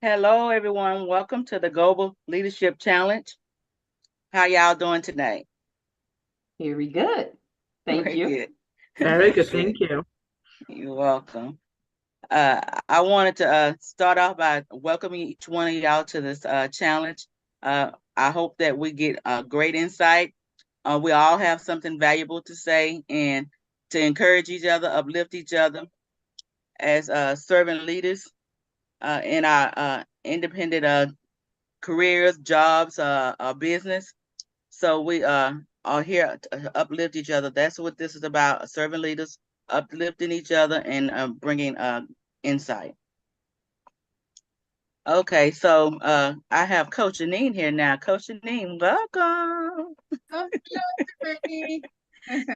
Hello, everyone. Welcome to the Global Leadership Challenge. How y'all doing today? Very good. Thank Very you. good. Very Very good, good. thank you. You're welcome. I wanted to start off by welcoming each one of y'all to this challenge. I hope that we get great insight. We all have something valuable to say and to encourage each other, uplift each other as servant leaders in our independent careers, jobs, business. So we are here to uplift each other. That's what this is about. Serving leaders, uplifting each other, and bringing insight. Okay, so I have Coach Janine here now. Coach Janine, welcome. Oh, hello, everybody.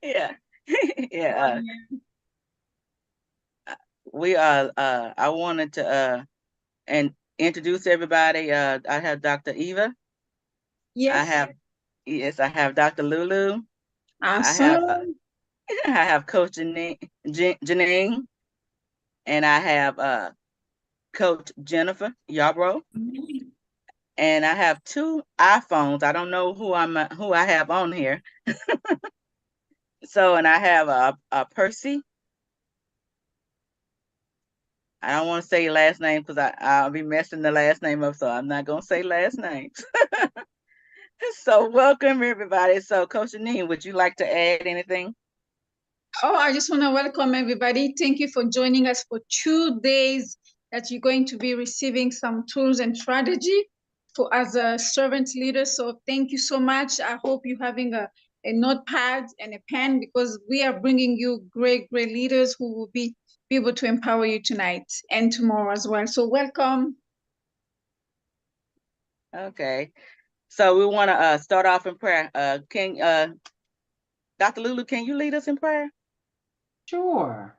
Yeah, How are yeah. you? We are. I wanted to and introduce everybody. I have Dr. Eva. I Yes, have yes, I have Dr. Lulu. I have awesome. I have Coach Janine, and I have Coach Jennifer Yarbrough, and I have two iPhones. I don't know who I have on here. So, and I have a Percy. I don't want to say last name because I'll be messing the last name up, so I'm not gonna say last names. So, welcome everybody. So, Coach Janine, would you like to add anything? Oh, I just want to welcome everybody. Thank you for joining us for 2 days that you're going to be receiving some tools and strategy for as a servant leader. So thank you so much. I hope you're having a notepad and a pen because we are bringing you great, great leaders who will be able to empower you tonight and tomorrow as well. So welcome. Okay. So we want to start off in prayer. Can Dr. Lulu, can you lead us in prayer? Sure.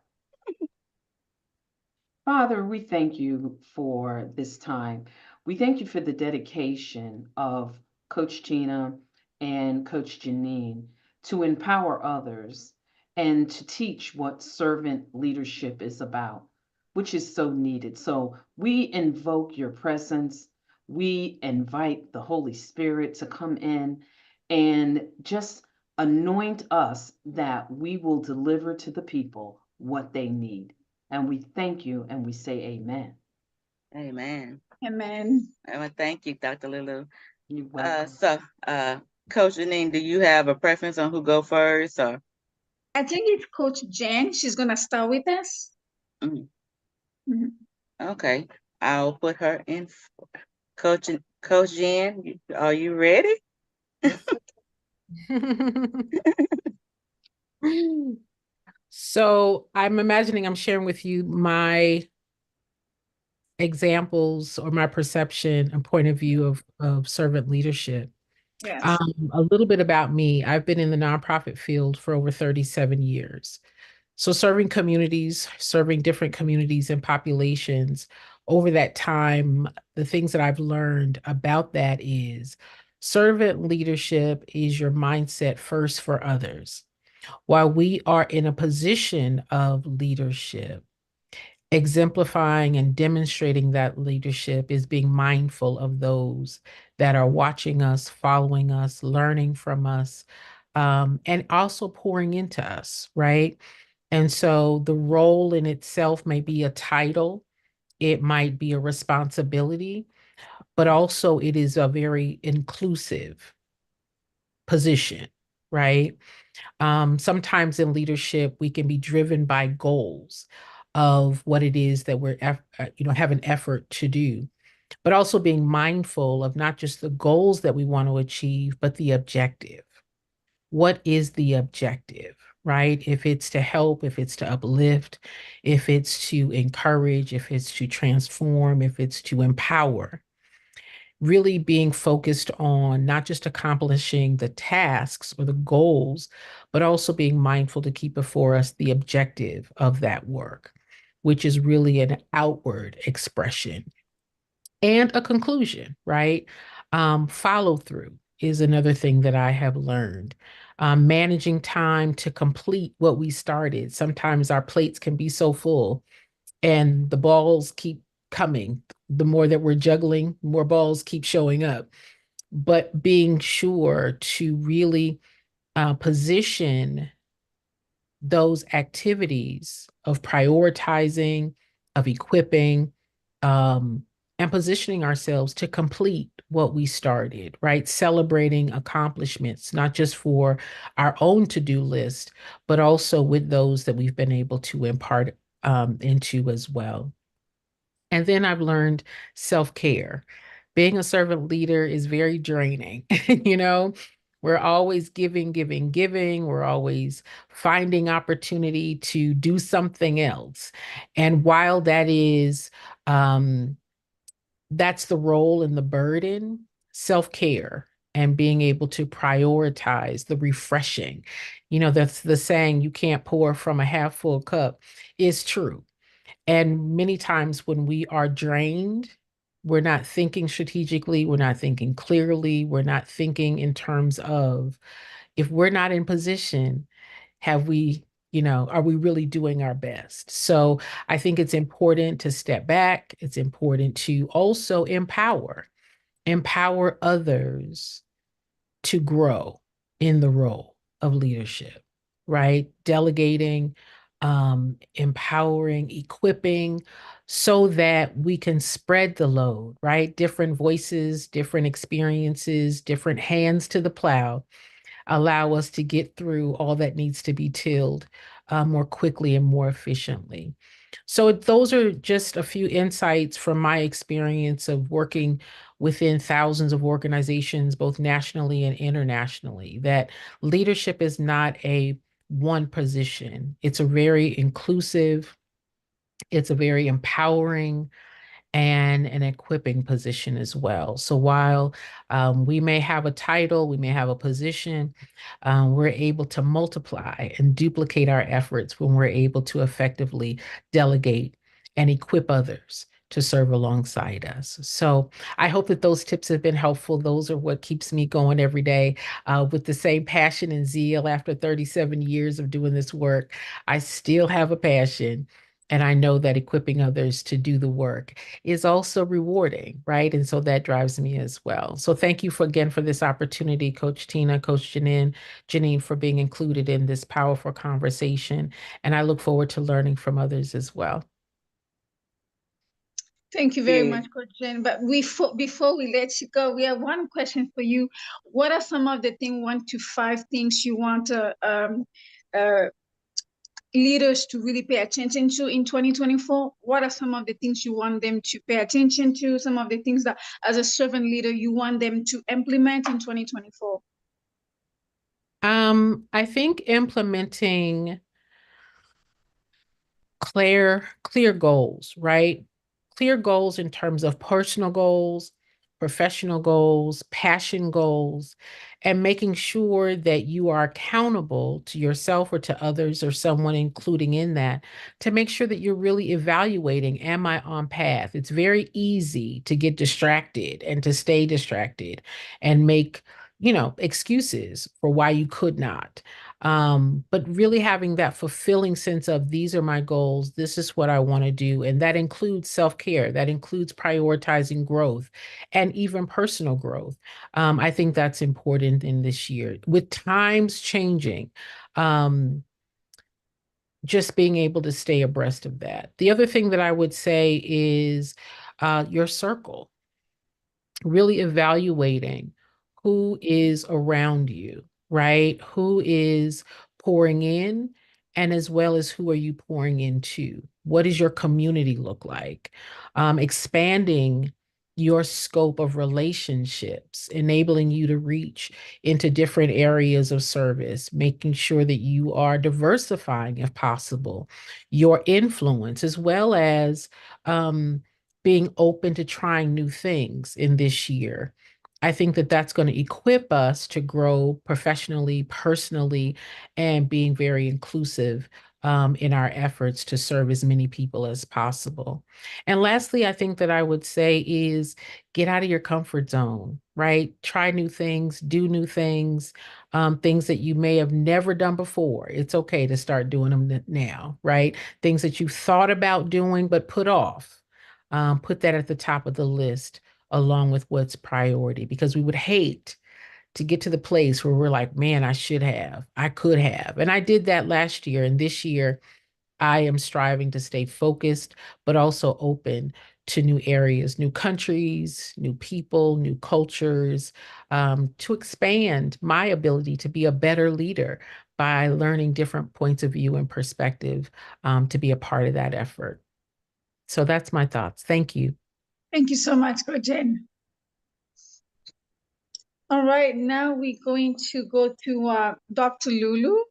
Father, we thank you for this time. We thank you for the dedication of Coach Gina and Coach Janine to empower others and to teach what servant leadership is about, which is so needed. So we invoke your presence. We invite the Holy Spirit to come in and just anoint us that we will deliver to the people what they need. And we thank you and we say amen. Amen. Amen. Well, thank you, Dr. Lulu. You're Uh, welcome. so, uh, Coach Janine, do you have a preference on who go first, or? I think it's Coach Jen. She's going to start with us. Mm, Mhm. okay, I'll put her in. Coach Jen, are you ready? So I'm imagining I'm sharing with you my examples or my perception and point of view of servant leadership. Yes. A little bit about me. I've been in the nonprofit field for over 37 years. So serving different communities and populations over that time, the things that I've learned about that is servant leadership is your mindset first for others. While we are in a position of leadership, exemplifying and demonstrating that leadership is being mindful of those that are watching us, following us, learning from us, and also pouring into us, right? And so the role in itself may be a title, it might be a responsibility, but also it is a very inclusive position, right? Sometimes in leadership, we can be driven by goals of what it is that have an effort to do, but also being mindful of not just the goals that we want to achieve, but the objective. What is the objective, right? If it's to help, if it's to uplift, if it's to encourage, if it's to transform, if it's to empower, really being focused on not just accomplishing the tasks or the goals, but also being mindful to keep before us the objective of that work, which is really an outward expression and a conclusion, right? Follow through is another thing that I have learned. Managing time to complete what we started. Sometimes our plates can be so full and the balls keep coming. The more that we're juggling, more balls keep showing up. But being sure to really position those activities of prioritizing, of equipping, and positioning ourselves to complete what we started, right? Celebrating accomplishments, not just for our own to-do list, but also with those that we've been able to impart into as well. And then I've learned self-care. Being a servant leader is very draining. You know, we're always giving, giving, giving. We're always finding opportunity to do something else. And while that's the role and the burden, self-care and being able to prioritize the refreshing. You know, that's the saying, you can't pour from a half full cup, is true. And many times when we are drained, we're not thinking strategically, we're not thinking clearly, we're not thinking in terms of, if we're not in position, have we, are we really doing our best? So I think it's important to step back. It's important to also empower others to grow in the role of leadership, right? Delegating, empowering, equipping, so that we can spread the load, right? Different voices, different experiences, different hands to the plow allow us to get through all that needs to be tilled more quickly and more efficiently. So those are just a few insights from my experience of working within thousands of organizations, both nationally and internationally, that leadership is not a one position. It's a very inclusive, it's a very empowering, and an equipping position as well. So while we may have a title, we may have a position, we're able to multiply and duplicate our efforts when we're able to effectively delegate and equip others to serve alongside us. So I hope that those tips have been helpful. Those are what keeps me going every day with the same passion and zeal. After 37 years of doing this work, I still have a passion. And I know that equipping others to do the work is also rewarding, right? And so that drives me as well. So thank you again for this opportunity, Coach Tina, Coach Janine, for being included in this powerful conversation. And I look forward to learning from others as well. Thank you very much, Coach Jen. But before we let you go, we have one question for you. What are some of the 1 to 5 things you want leaders to really pay attention to in 2024? What are some of the things you want them to pay attention to? Some of the things that, as a servant leader, you want them to implement in 2024? I think implementing clear goals, right? Clear goals in terms of personal goals, professional goals, passion goals, and making sure that you are accountable to yourself or to others or someone including in that, to make sure that you're really evaluating, am I on path? It's very easy to get distracted and to stay distracted and make, excuses for why you could not. But really having that fulfilling sense of, these are my goals, this is what I want to do. And that includes self-care, that includes prioritizing growth and even personal growth. I think that's important in this year. With times changing, just being able to stay abreast of that. The other thing that I would say is your circle, really evaluating who is around you, right? Who is pouring in, and as well as who are you pouring into? What does your community look like? Expanding your scope of relationships, enabling you to reach into different areas of service, making sure that you are diversifying, if possible, your influence, as well as being open to trying new things in this year. I think that that's going to equip us to grow professionally, personally, and being very inclusive in our efforts to serve as many people as possible. And lastly, I think that I would say is get out of your comfort zone, right? Try new things, do new things, things that you may have never done before. It's okay to start doing them now, right? Things that you thought about doing but put off. put that at the top of the list along with what's priority, because we would hate to get to the place where we're like, man, I could have. And I did that last year. And this year, I am striving to stay focused, but also open to new areas, new countries, new people, new cultures, to expand my ability to be a better leader by learning different points of view and perspective, to be a part of that effort. So that's my thoughts. Thank you. Thank you so much, Coach Jen. All right, now we're going to go to Dr. Lulu.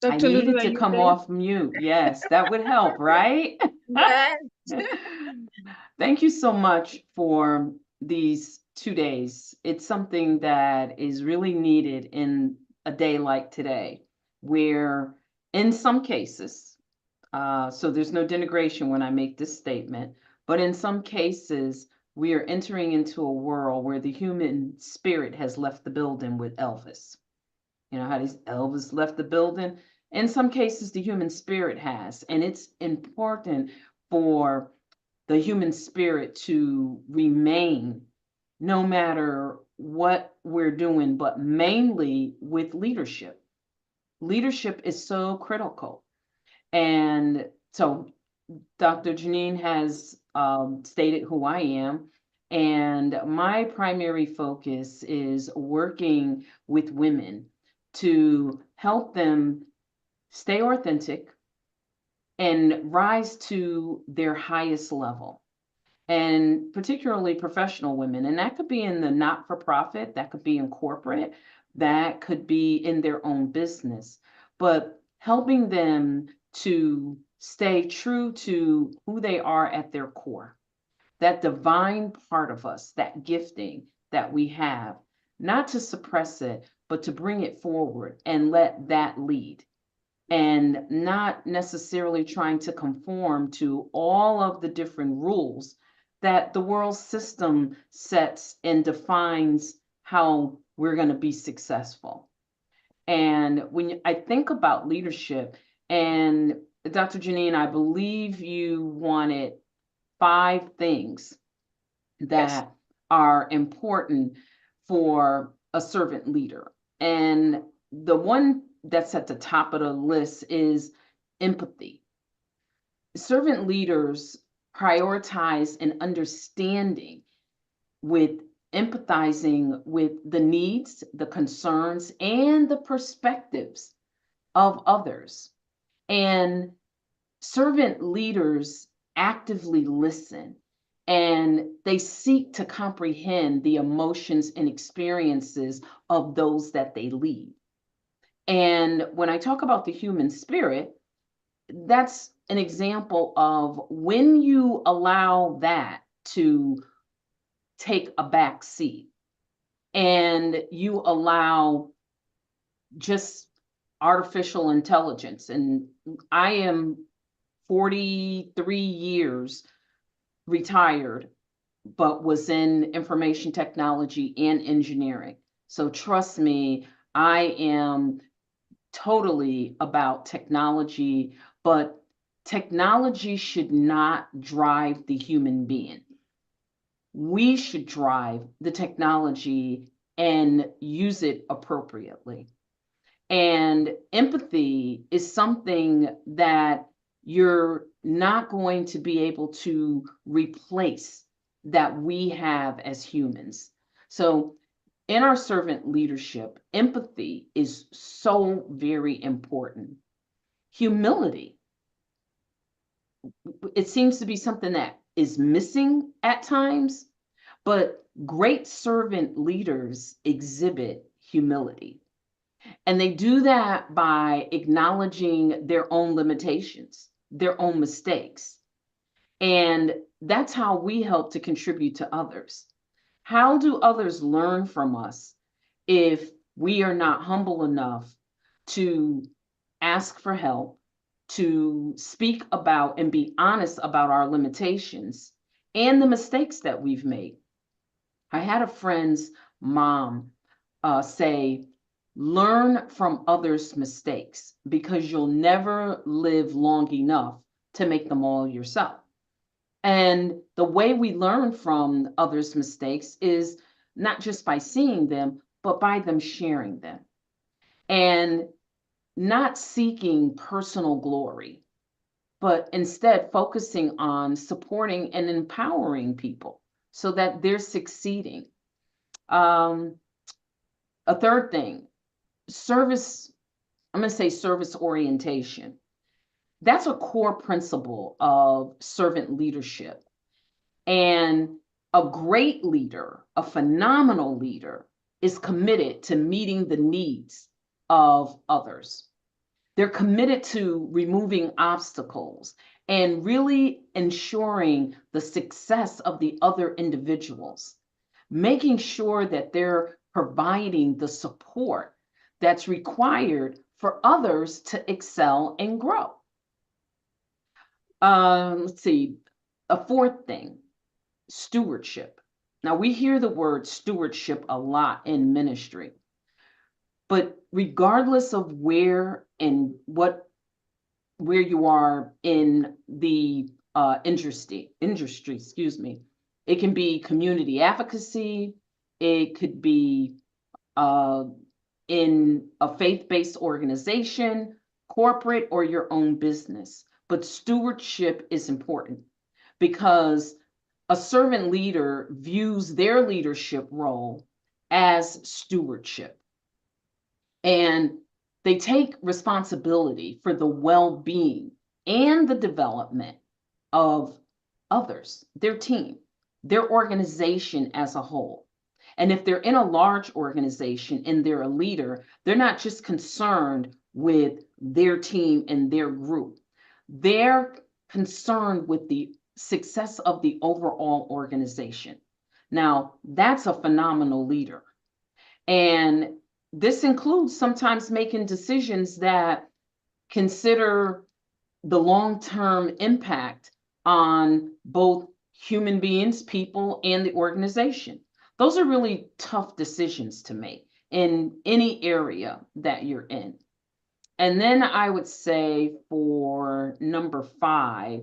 I Dr. Lulu, needed are to you come there? off mute. Yes, that would help, right? Yes. Thank you so much for these 2 days. It's something that is really needed in a day like today, where in some cases, so there's no denigration when I make this statement, but in some cases, we are entering into a world where the human spirit has left the building with Elvis. You know how Elvis left the building? In some cases, the human spirit has, and it's important for the human spirit to remain no matter what we're doing, but mainly with leadership. Leadership is so critical. And so Dr. Janine has stated who I am, and my primary focus is working with women to help them stay authentic and rise to their highest level, and particularly professional women. And that could be in the not-for-profit, that could be in corporate, that could be in their own business, but helping them to stay true to who they are at their core, that divine part of us, that gifting that we have, not to suppress it, but to bring it forward and let that lead, and not necessarily trying to conform to all of the different rules that the world system sets and defines how we're going to be successful. And when I think about leadership, and Dr. Janine, I believe you wanted 5 things that are important for a servant leader. And the one that's at the top of the list is empathy. Servant leaders prioritize an understanding with empathizing with the needs, the concerns, and the perspectives of others. And servant leaders actively listen, and they seek to comprehend the emotions and experiences of those that they lead. And when I talk about the human spirit, that's an example of when you allow that to take a back seat and you allow just artificial intelligence. And I am 43 years retired, but was in information technology and engineering. So trust me, I am totally about technology, but technology should not drive the human being. We should drive the technology and use it appropriately. And empathy is something that you're not going to be able to replace, that we have as humans. So in our servant leadership, empathy is so very important. Humility, it seems to be something that is missing at times, but great servant leaders exhibit humility. And they do that by acknowledging their own limitations, their own mistakes. And that's how we help to contribute to others. How do others learn from us if we are not humble enough to ask for help, to speak about and be honest about our limitations and the mistakes that we've made? I had a friend's mom say, Learn from others' mistakes, because you'll never live long enough to make them all yourself. And the way we learn from others' mistakes is not just by seeing them, but by them sharing them, and not seeking personal glory, but instead focusing on supporting and empowering people so that they're succeeding. A third thing, service, I'm going to say service orientation. That's a core principle of servant leadership. And a great leader, a phenomenal leader, is committed to meeting the needs of others. They're committed to removing obstacles and really ensuring the success of the other individuals, making sure that they're providing the support that's required for others to excel and grow. Let's see, a fourth thing, stewardship. Now, we hear the word stewardship a lot in ministry, but regardless of where you are in the industry, excuse me, it can be community advocacy, it could be in a faith-based organization, corporate, or your own business. But stewardship is important, because a servant leader views their leadership role as stewardship. And they take responsibility for the well-being and the development of others, their team, their organization as a whole. And if they're in a large organization and they're a leader, they're not just concerned with their team and their group. They're concerned with the success of the overall organization. Now, that's a phenomenal leader. And this includes sometimes making decisions that consider the long-term impact on both human beings, people, and the organization. Those are really tough decisions to make in any area that you're in. And then I would say for number 5,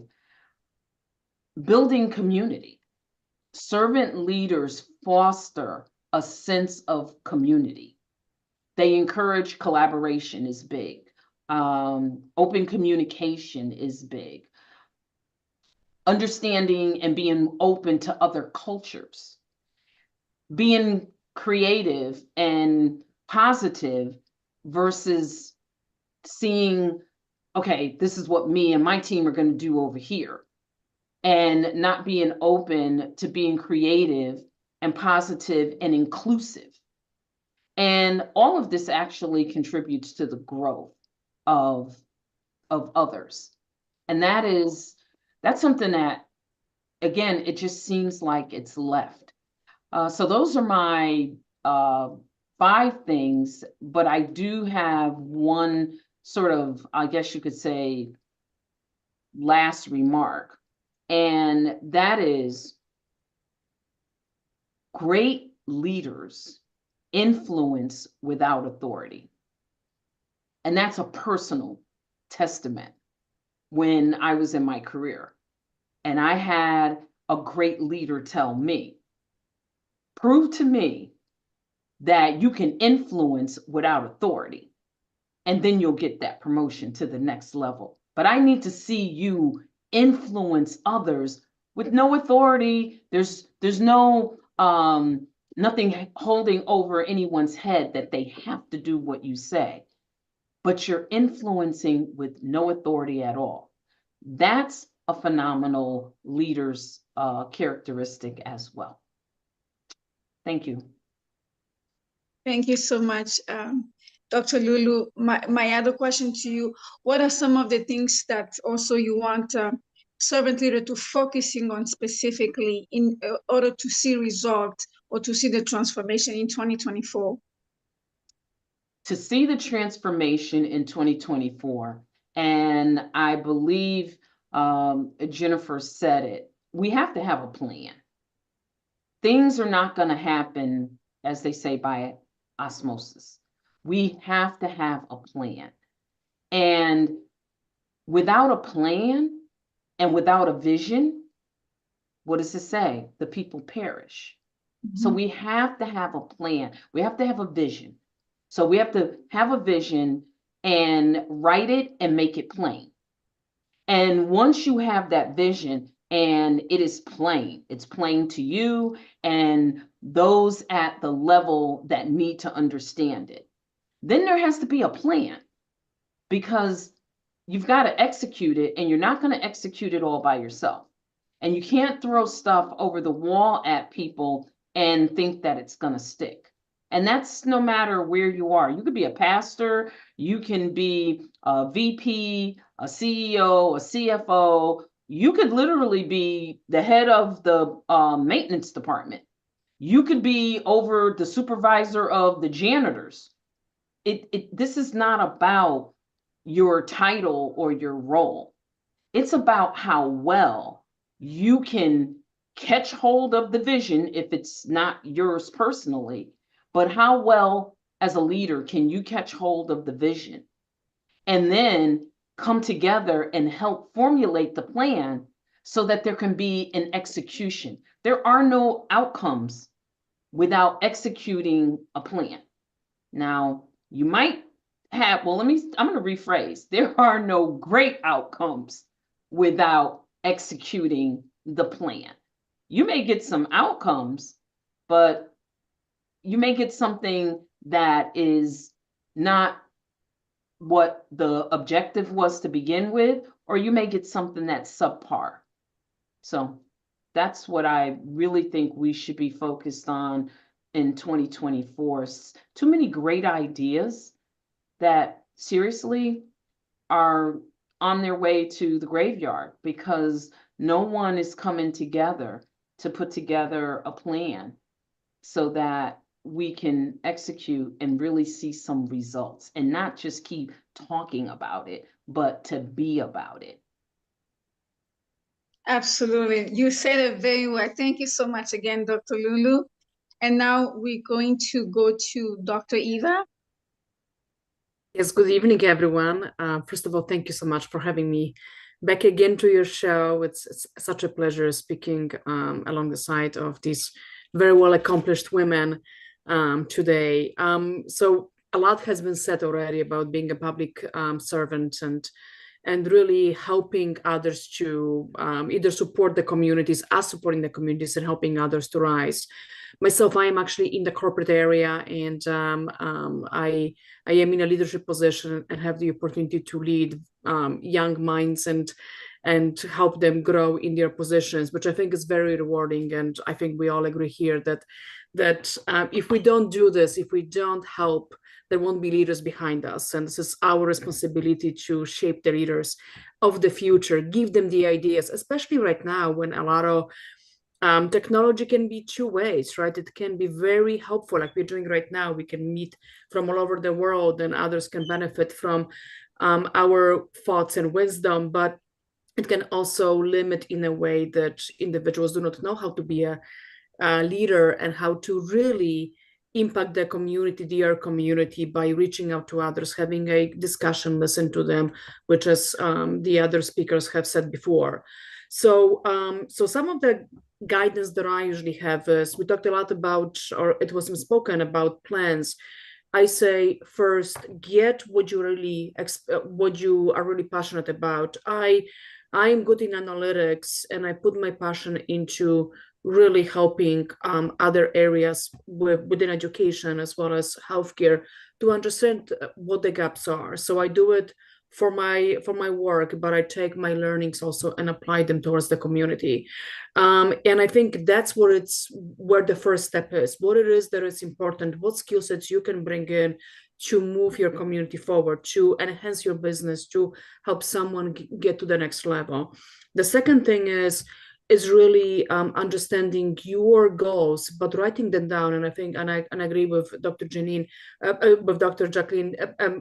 building community. Servant leaders foster a sense of community. They encourage collaboration is big. Open communication is big. Understanding and being open to other cultures. Being creative and positive versus seeing, okay, this is what me and my team are going to do over here. And not being open to being creative and positive and inclusive. And all of this actually contributes to the growth of others. And that's something that, again, it just seems like it's left. So those are my 5 things, but I do have one sort of, I guess you could say, last remark. And that is, great leaders influence without authority. And that's a personal testament. When I was in my career and I had a great leader tell me, prove to me that you can influence without authority, and then you'll get that promotion to the next level. But I need to see you influence others with no authority. There's no nothing holding over anyone's head that they have to do what you say, but you're influencing with no authority at all. That's a phenomenal leader's characteristic as well. Thank you. Thank you so much, Dr. Lulu. My other question to you, what are some of the things that also you want servant leader to focusing on specifically in order to see results or to see the transformation in 2024? To see the transformation in 2024, and I believe Jennifer said it, we have to have a plan. Things are not going to happen, as they say, by osmosis. We have to have a plan. And without a plan and without a vision, what does it say? The people perish. So we have to have a plan. We have to have a vision. So we have to have a vision and write it and make it plain. And once you have that vision and it is plain, it's plain to you and those at the level that need to understand it, then there has to be a plan, because you've got to execute it, and you're not going to execute it all by yourself. And you can't throw stuff over the wall at people and think that it's going to stick. And that's no matter where you are. You could be a pastor, you can be a VP, a CEO, a CFO. You could literally be the head of the maintenance department. You could be over the supervisor of the janitors. This is not about your title or your role. It's about how well you can catch hold of the vision if it's not yours personally, but how well as a leader can you catch hold of the vision and then come together and help formulate the plan so that there can be an execution. There are no outcomes without executing a plan. Now, you might have, well, I'm going to rephrase. There are no great outcomes without executing the plan. You may get some outcomes, but you may get something that is not what the objective was to begin with, or you may get something that's subpar. So that's what I really think we should be focused on in 2024. Too many great ideas that seriously are on their way to the graveyard because no one is coming together to put together a plan so that we can execute and really see some results and not just keep talking about it, but to be about it. Absolutely. You said it very well. Thank you so much again, Dr. Lulu. And now we're going to go to Dr. Eva. Yes, good evening, everyone. First of all, thank you so much for having me back again to your show. It's such a pleasure speaking along the side of these very well accomplished women today. So a lot has been said already about being a public servant and really helping others to either support the communities, us supporting the communities and helping others to rise. Myself, I am actually in the corporate area, and I am in a leadership position and have the opportunity to lead young minds and help them grow in their positions, which I think is very rewarding. And I think we all agree here that if we don't do this, if we don't help, there won't be leaders behind us. And this is our responsibility to shape the leaders of the future, give them the ideas, especially right now when a lot of technology can be two ways, right? It can be very helpful, like we're doing right now. We can meet from all over the world and others can benefit from our thoughts and wisdom, but it can also limit in a way that individuals do not know how to be a leader and how to really impact the community, their community, by reaching out to others, having a discussion, listen to them, which as the other speakers have said before. So some of the guidance that I usually have is, we talked a lot about, or it was spoken about, plans. I say first, get what you are really passionate about. I am good in analytics, and I put my passion into really helping other areas within education as well as healthcare to understand what the gaps are. So I do it for my work, but I take my learnings also and apply them towards the community. And I think that's where the first step is, what it is that is important, what skill sets you can bring in to move your community forward, to enhance your business, to help someone get to the next level. The second thing is really understanding your goals, but writing them down. And I think, and I agree with Dr. Janine, with Dr. Jacqueline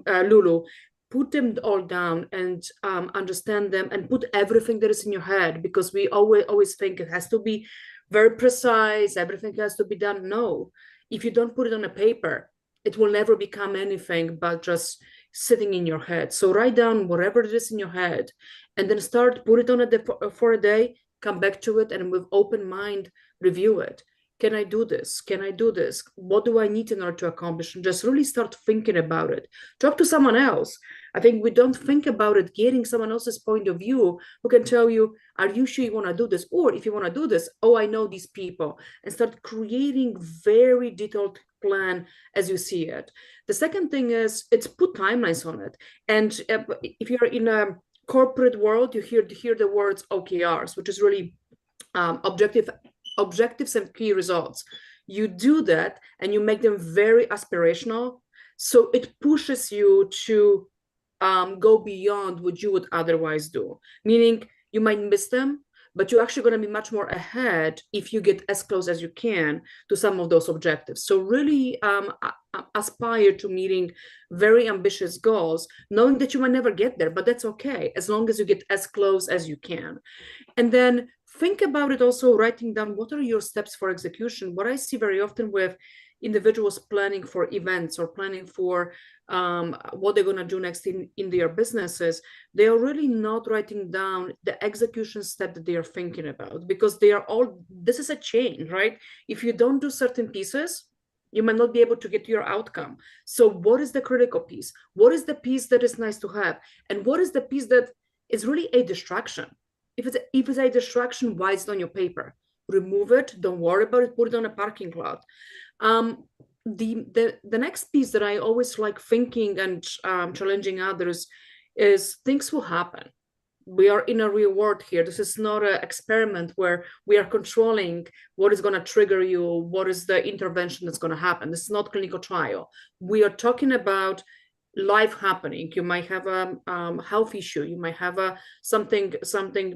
Lulu, put them all down and understand them and put everything that is in your head, because we always think it has to be very precise, everything has to be done. No, if you don't put it on a paper, it will never become anything but just sitting in your head. So write down whatever it is in your head, and then put it on for a day, come back to it, and with open mind, review it. Can I do this? Can I do this? What do I need in order to accomplish? And just really start thinking about it. Talk to someone else. I think we don't think about it, getting someone else's point of view who can tell you, are you sure you want to do this? Or if you want to do this, oh, I know these people. And start creating very detailed plan as you see it. The second thing is, it's put timelines on it. And if you're in a corporate world, you hear the words OKRs, which is really objectives and key results. You do that and you make them very aspirational. So it pushes you to go beyond what you would otherwise do. Meaning you might miss them, but you're actually going to be much more ahead if you get as close as you can to some of those objectives. So really aspire to meeting very ambitious goals, knowing that you might never get there, but that's okay, as long as you get as close as you can. And then think about it also, writing down what are your steps for execution. What I see very often with individuals planning for events or planning for what they're going to do next in their businesses, they are really not writing down the execution step that they are thinking about, because they are all, this is a chain, right? If you don't do certain pieces, you might not be able to get to your outcome. So what is the critical piece? What is the piece that is nice to have? And what is the piece that is really a distraction? If it's a distraction, why it's on your paper? Remove it, don't worry about it, put it on a parking lot. The next piece that I always like thinking and challenging others is, things will happen. We are in a real world here. This is not an experiment where we are controlling what is going to trigger you, what is the intervention that's going to happen. This is not clinical trial. We are talking about life happening. You might have a health issue. You might have something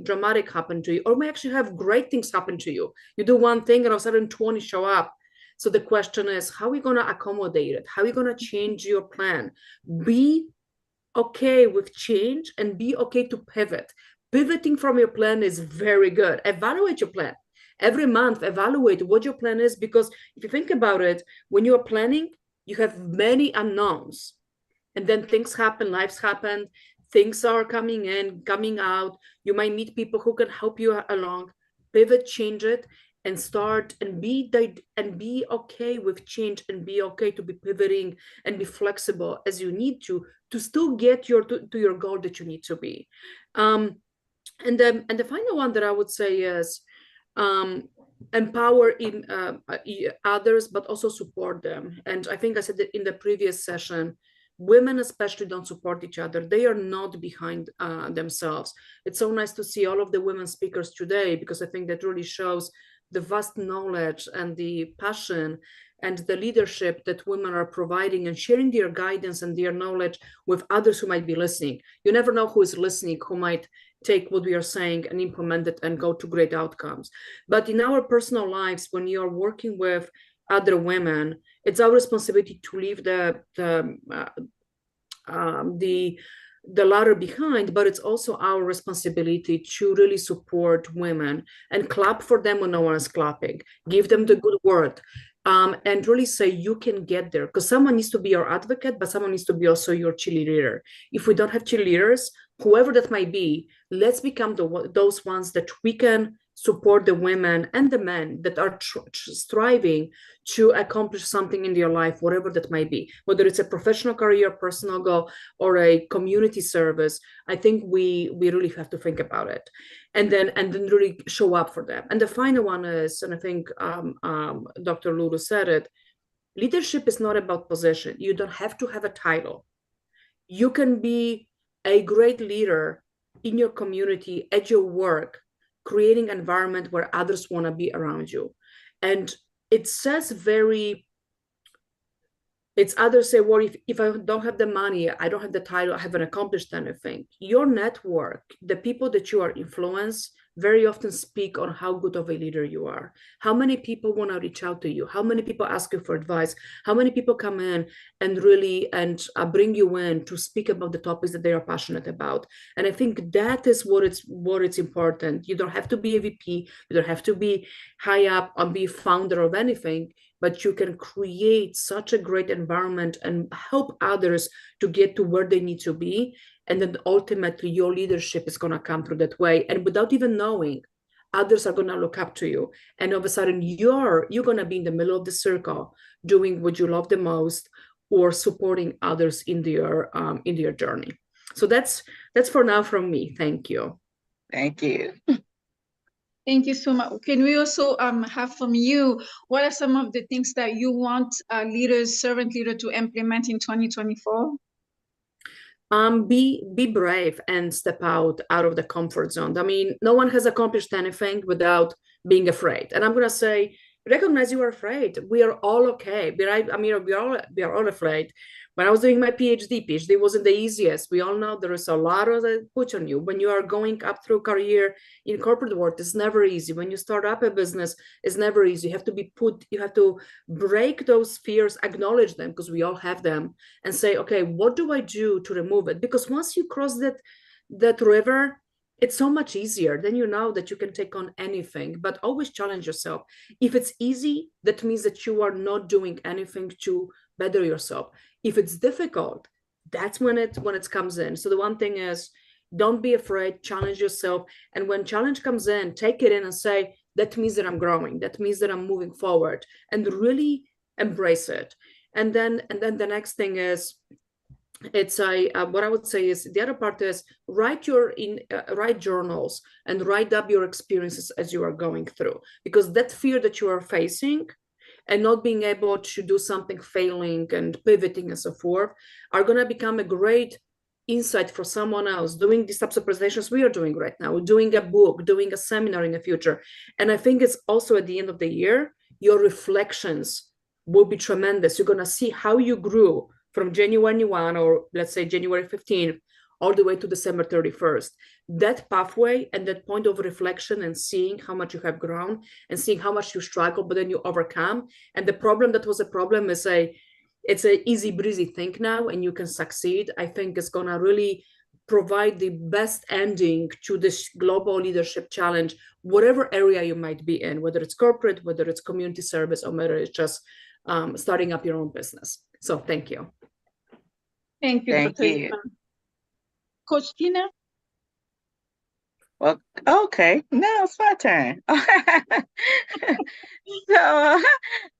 dramatic happen to you, or may actually have great things happen to you. You do one thing and all of a sudden 20 show up. So the question is, how are we going to accommodate it? How are you going to change your plan? Be okay with change and be okay to pivot. Pivoting from your plan is very good. Evaluate your plan. Every month, evaluate what your plan is, because if you think about it, when you are planning, you have many unknowns. And then things happen, lives happen, things are coming in, coming out. You might meet people who can help you along. Pivot, change it, and start and be okay with change, and be okay to be pivoting and be flexible as you need to still get to your goal that you need to be. And the final one that I would say is empower others, but also support them. And I think I said that in the previous session, women especially don't support each other. They are not behind themselves. It's so nice to see all of the women speakers today, because I think that really shows the vast knowledge and the passion and the leadership that women are providing, and sharing their guidance and their knowledge with others who might be listening. You never know who is listening, who might take what we are saying and implement it and go to great outcomes. But in our personal lives, when you are working with other women, it's our responsibility to leave the ladder behind, but it's also our responsibility to really support women and clap for them when no one is clapping. Give them the good word, and really say you can get there, because someone needs to be your advocate, but someone needs to be also your cheerleader. If we don't have cheerleaders, whoever that might be, let's become those ones that we can support the women and the men that are striving to accomplish something in their life, whatever that might be, whether it's a professional career, personal goal, or a community service. I think we really have to think about it, and then really show up for them. And the final one is, and I think Dr. Lulu said it, leadership is not about position. You don't have to have a title. You can be a great leader in your community, at your work, creating an environment where others want to be around you. And it says it's others say, well, if I don't have the money, I don't have the title, I haven't accomplished anything. Your network, the people that you are influenced, very often speak on how good of a leader you are. How many people want to reach out to you? How many people ask you for advice? How many people come in and really bring you in to speak about the topics that they are passionate about? And I think that is what it's important. You don't have to be a VP. You don't have to be high up and be founder of anything. but you can create such a great environment and help others to get to where they need to be. And then ultimately your leadership is going to come through that way. And without even knowing, others are going to look up to you. And all of a sudden you're going to be in the middle of the circle doing what you love the most, or supporting others in their journey. So that's for now from me. Thank you. Thank you. Thank you so much. Can we also have from you, what are some of the things that you want leaders, servant leader to implement in 2024? Be brave and step out of the comfort zone. I mean, no one has accomplished anything without being afraid. And I'm gonna say, recognize you are afraid. We are all okay. I mean, we are all afraid. When I was doing my PhD wasn't the easiest. We all know there is a lot of that put on you. When you are going up through career in corporate world, it's never easy. When you start up a business, it's never easy. You have to break those fears, acknowledge them, because we all have them, and say, okay, what do I do to remove it? Because once you cross that river, it's so much easier. Then you know that you can take on anything, but always challenge yourself. If it's easy, that means that you are not doing anything to better yourself. If it's difficult, that's when it comes in. So the one thing is, don't be afraid, challenge yourself. And when challenge comes in, take it in and say, that means that I'm growing. That means that I'm moving forward, and really embrace it. And then the next thing is, it's what I would say is, the other part is, write journals and write up your experiences as you are going through, because that fear that you are facing and not being able to do something, failing and pivoting and so forth, are going to become a great insight for someone else doing these types of presentations we are doing right now, doing a book, doing a seminar in the future. And I think it's also at the end of the year, your reflections will be tremendous. You're going to see how you grew from January 1, or let's say January 15th, all the way to December 31st. That pathway and that point of reflection, and seeing how much you have grown and seeing how much you struggle, but then you overcome. And the problem that was a problem is it's a easy breezy thing now, and you can succeed. I think it's gonna really provide the best ending to this global leadership challenge, whatever area you might be in, whether it's corporate, whether it's community service, or whether it's just starting up your own business. So thank you. Thank you, Thank Dr. you. Yvonne. Coach Tina? Well, okay, now it's my turn. So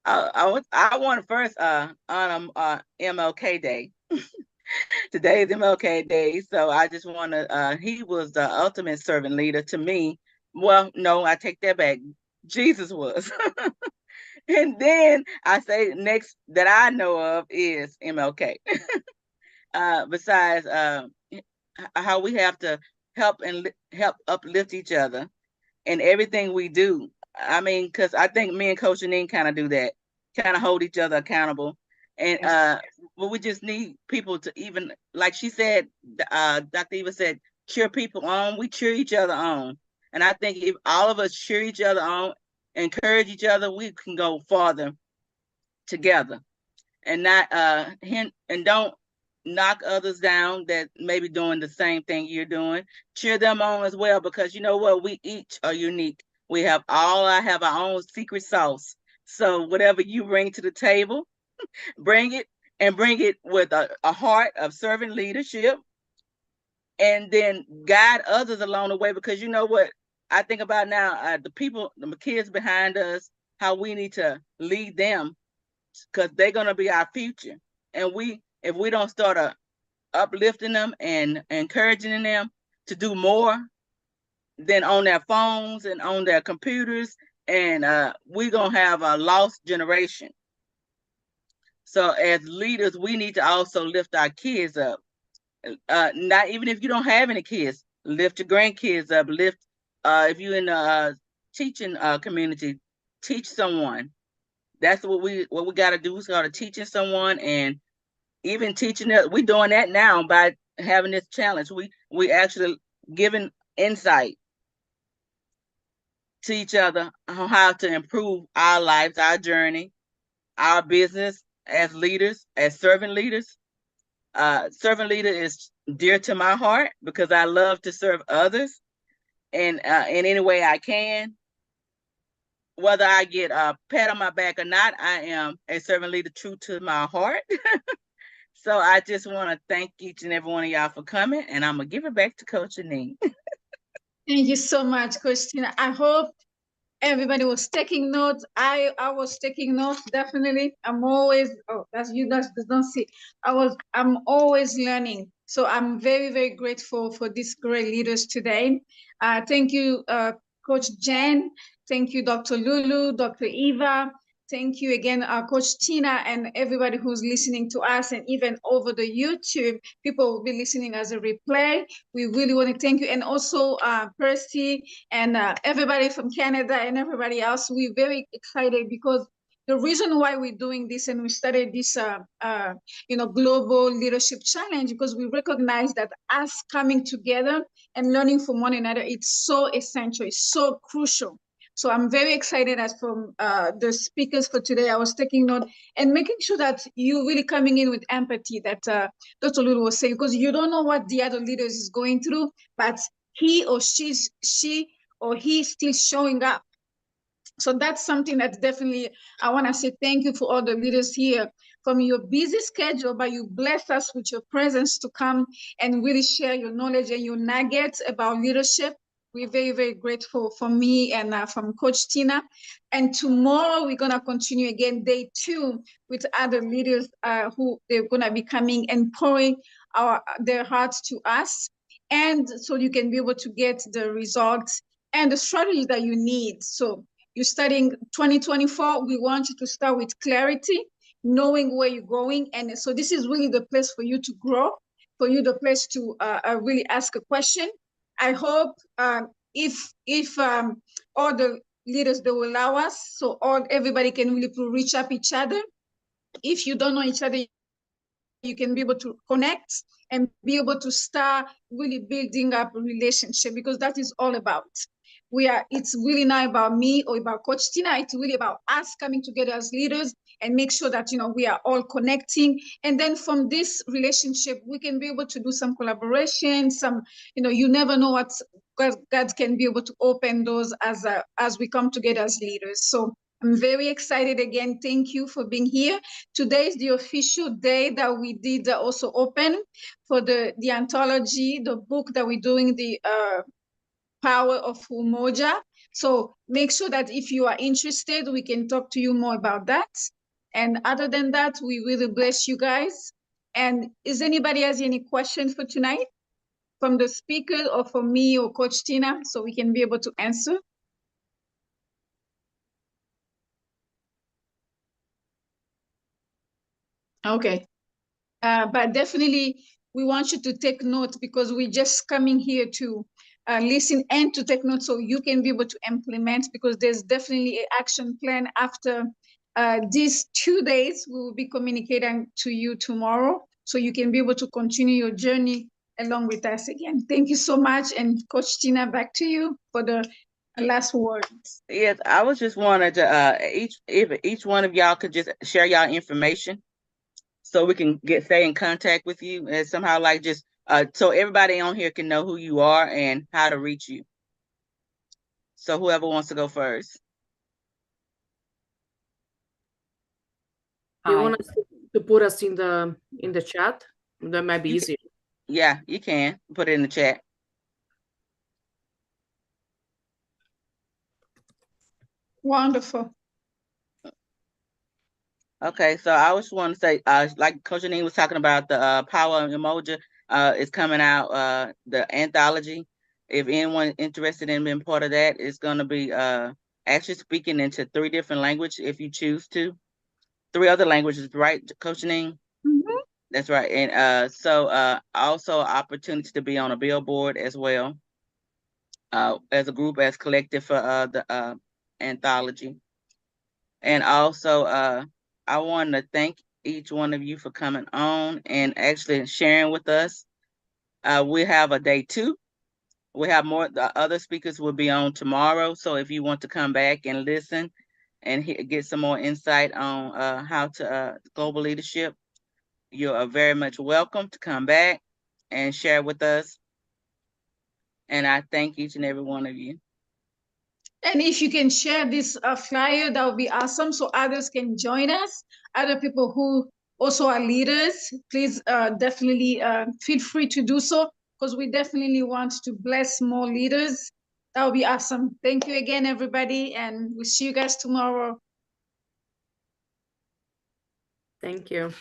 I want to first on MLK Day. Today is MLK Day, so I just want to. He was the ultimate servant leader to me. Well, no, I take that back. Jesus was. And then I say next that I know of is MLK. Besides how we have to help uplift each other in everything we do. I mean, because I think me and Coach Janine kind of do that, kind of hold each other accountable. And well, we just need people to, even like she said, Dr. Eva said, cheer people on. We cheer each other on. And I think if all of us cheer each other on, encourage each other, we can go farther together. And not and don't knock others down that may be doing the same thing you're doing. Cheer them on as well, because you know what? We each are unique. I have our own secret sauce. So whatever you bring to the table, bring it, and bring it with a heart of servant leadership, and then guide others along the way. Because you know what I think about now, the kids behind us, how we need to lead them, because they're going to be our future. And if we don't start uplifting them and encouraging them to do more than on their phones and on their computers, and we're going to have a lost generation. So as leaders, we need to also lift our kids up. Not even if you don't have any kids, lift your grandkids up. Lift, if you're in the teaching community, teach someone. That's what we got to do. We start teaching someone, and even teaching it. We're doing that now by having this challenge. We actually giving insight to each other on how to improve our lives, our journey, our business as leaders, as servant leaders. Servant leader is dear to my heart because I love to serve others in any way I can. whether I get a pat on my back or not, I am a servant leader true to my heart. So I just want to thank each and every one of y'all for coming, and I'm gonna give it back to Coach Janine. Thank you so much, Christina. I hope everybody was taking notes. I was taking notes, definitely. I'm always, oh, that's you guys don't see. I'm always learning. So I'm very, very grateful for these great leaders today. Thank you, Coach Jen. Thank you, Dr. Lulu, Dr. Eva. Thank you again, Coach Tina, and everybody who's listening to us, and even over the YouTube, people will be listening as a replay. We really want to thank you. And also Percy and everybody from Canada and everybody else. We're very excited because the reason why we're doing this and we started this global leadership challenge, because we recognize that us coming together and learning from one another, it's so essential, it's so crucial. So I'm very excited as from the speakers for today. I was taking note and making sure that you really coming in with empathy that Dr. Lulu was saying, because you don't know what the other leaders is going through, but he or she or he still showing up. So that's something that definitely I want to say thank you for all the leaders here from your busy schedule, but you bless us with your presence to come and really share your knowledge and your nuggets about leadership. We're very, very grateful for me and from Coach Tina. And tomorrow we're going to continue again, day 2, with other leaders who they're going to be coming and pouring their hearts to us. And so you can be able to get the results and the strategies that you need. So you're studying 2024, we want you to start with clarity, knowing where you're going. And so this is really the place for you to grow, for you the place to really ask a question. I hope if all the leaders, they will allow us, so everybody can really reach up each other. If you don't know each other, you can be able to connect and be able to start really building up a relationship, because that is all about. It's really not about me or about Coach Tina. It's really about us coming together as leaders and make sure that we are all connecting. And then from this relationship, we can be able to do some collaboration. You never know what God can be able to open doors as we come together as leaders. So I'm very excited again. Thank you for being here. Today is the official day that we did also open for the anthology, the book that we're doing, the Power of Umoja. So make sure that if you are interested, we can talk to you more about that. And other than that, we really bless you guys. And is anybody has any questions for tonight from the speaker or from me or Coach Tina, so we can be able to answer? Okay. But definitely, we want you to take note, because we're just coming here to listen and to take note so you can be able to implement, because there's definitely an action plan after these 2 days. We will be communicating to you tomorrow, so you can be able to continue your journey along with us again. Thank you so much. And Coach Tina, back to you for the last words. Yes, I was just wanted to if each one of y'all could just share y'all information, so we can stay in contact with you, and somehow like just so everybody on here can know who you are and how to reach you. So whoever wants to go first. You want us to put us in the chat? That might be easier. Yeah, you can put it in the chat. Wonderful. Okay, so I just want to say, like Coach Janine was talking about, the Power of Umoja is coming out, the anthology. If anyone interested in being part of that, it's going to be actually speaking into 3 different languages if you choose to. 3 other languages, right, Coach Janine? Mm-hmm. That's right. And so also opportunity to be on a billboard as well, as a group, as collective for the anthology. And also I want to thank each one of you for coming on and actually sharing with us. We have a day 2. We have more. The other speakers will be on tomorrow. So if you want to come back and listen and get some more insight on how to global leadership, you are very much welcome to come back and share with us. And I thank each and every one of you. And if you can share this flyer, that would be awesome, so others can join us. Other people who also are leaders, please definitely feel free to do so, because we definitely want to bless more leaders. That would be awesome. Thank you again, everybody, and we'll see you guys tomorrow. Thank you.